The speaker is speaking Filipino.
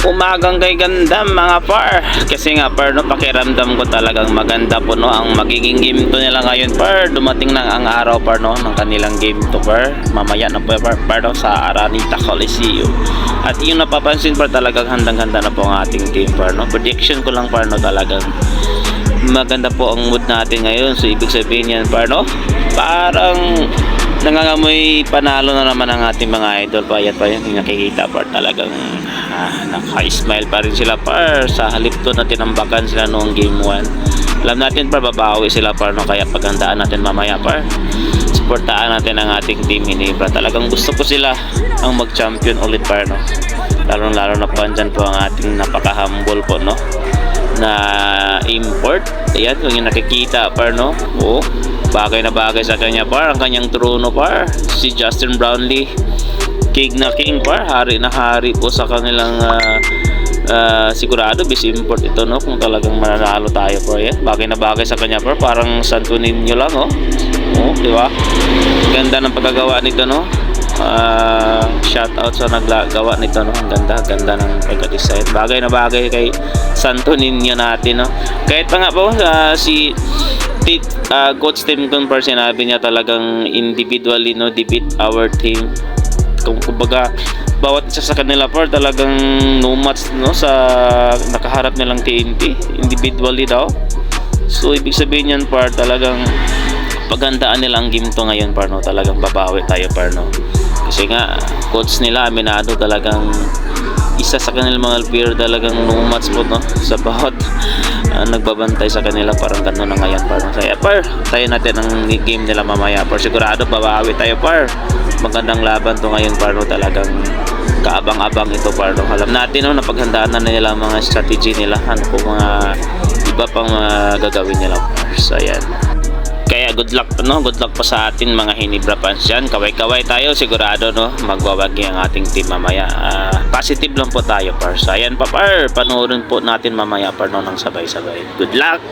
Umagang kay ganda mga par, kasi nga par no, pakiramdam ko talagang maganda po no ang magiging game to nila ngayon par. Dumating na ang araw par no ng kanilang game to par, mamaya na po par no, sa Araneta Coliseum. At yung napapansin par, talagang handang-handa na po ang ating team par no. Prediction ko lang par no, talagang maganda po ang mood natin ngayon. So ibig sabihin yan par no, parang nangangamoy panalo na naman ang ating mga idol pa. Yan pa yan, yung nakikita par, talagang naka-smile pa rin sila par, sa halip to na tinambakan sila noong game 1. Alam natin par, babawi sila par no, kaya paghandaan natin mamaya par, suportaan natin ang ating team Ginebra. Talagang gusto ko sila ang mag-champion ulit par no, lalo na po andyan po ang ating napaka-humble po no na import. Ayan, kung yung nakikita par no, bagay na bagay sa kanya par, ang kanyang trono par, si Justin Brownlee, king na king par, hari na hari po sa kanilang sigurado bis import ito no, kung talagang mananalo tayo par. Yan, bagay na bagay sa kanya par, parang Santo Niño lang di ba? Ganda ng pagkagawa nito no. Shout out sa naglagawa nito no, ang ganda ng pagka-design, bagay na bagay kay Santo Niño natin no. Kahit pa nga po si Coach Tim Conper, sinabi niya talagang individually no, defeat our team. Kumbaga bawat isa sa kanila par, talagang no match no sa nakaharap nilang TNT individually daw. So ibig sabihin yan par, talagang paghandaan nila ang game to ngayon par no, talagang babawi tayo par no. Kasi nga coach nila aminado, talagang isa sa kanilang mga player talagang no match po no, sa bawat nagbabantay sa kanila, parang gano'n na ngayon par. Kaya par, tayo natin ang game nila mamaya par, sigurado babawi tayo par. Magandang laban to ngayon par no, talagang kaabang-abang ito par no. Alam natin no, napaghandaan na nila mga strategy nila, ano po mga iba pang gagawin nila par. So ayan, kaya good luck no, good luck pa sa atin mga Ginebra fans dyan. Kaway-kaway tayo, sigurado no, magbabagi ang ating team mamaya. Positive lang po tayo par. So ayan pa par, panoorin po natin mamaya par no, ng sabay-sabay. Good luck!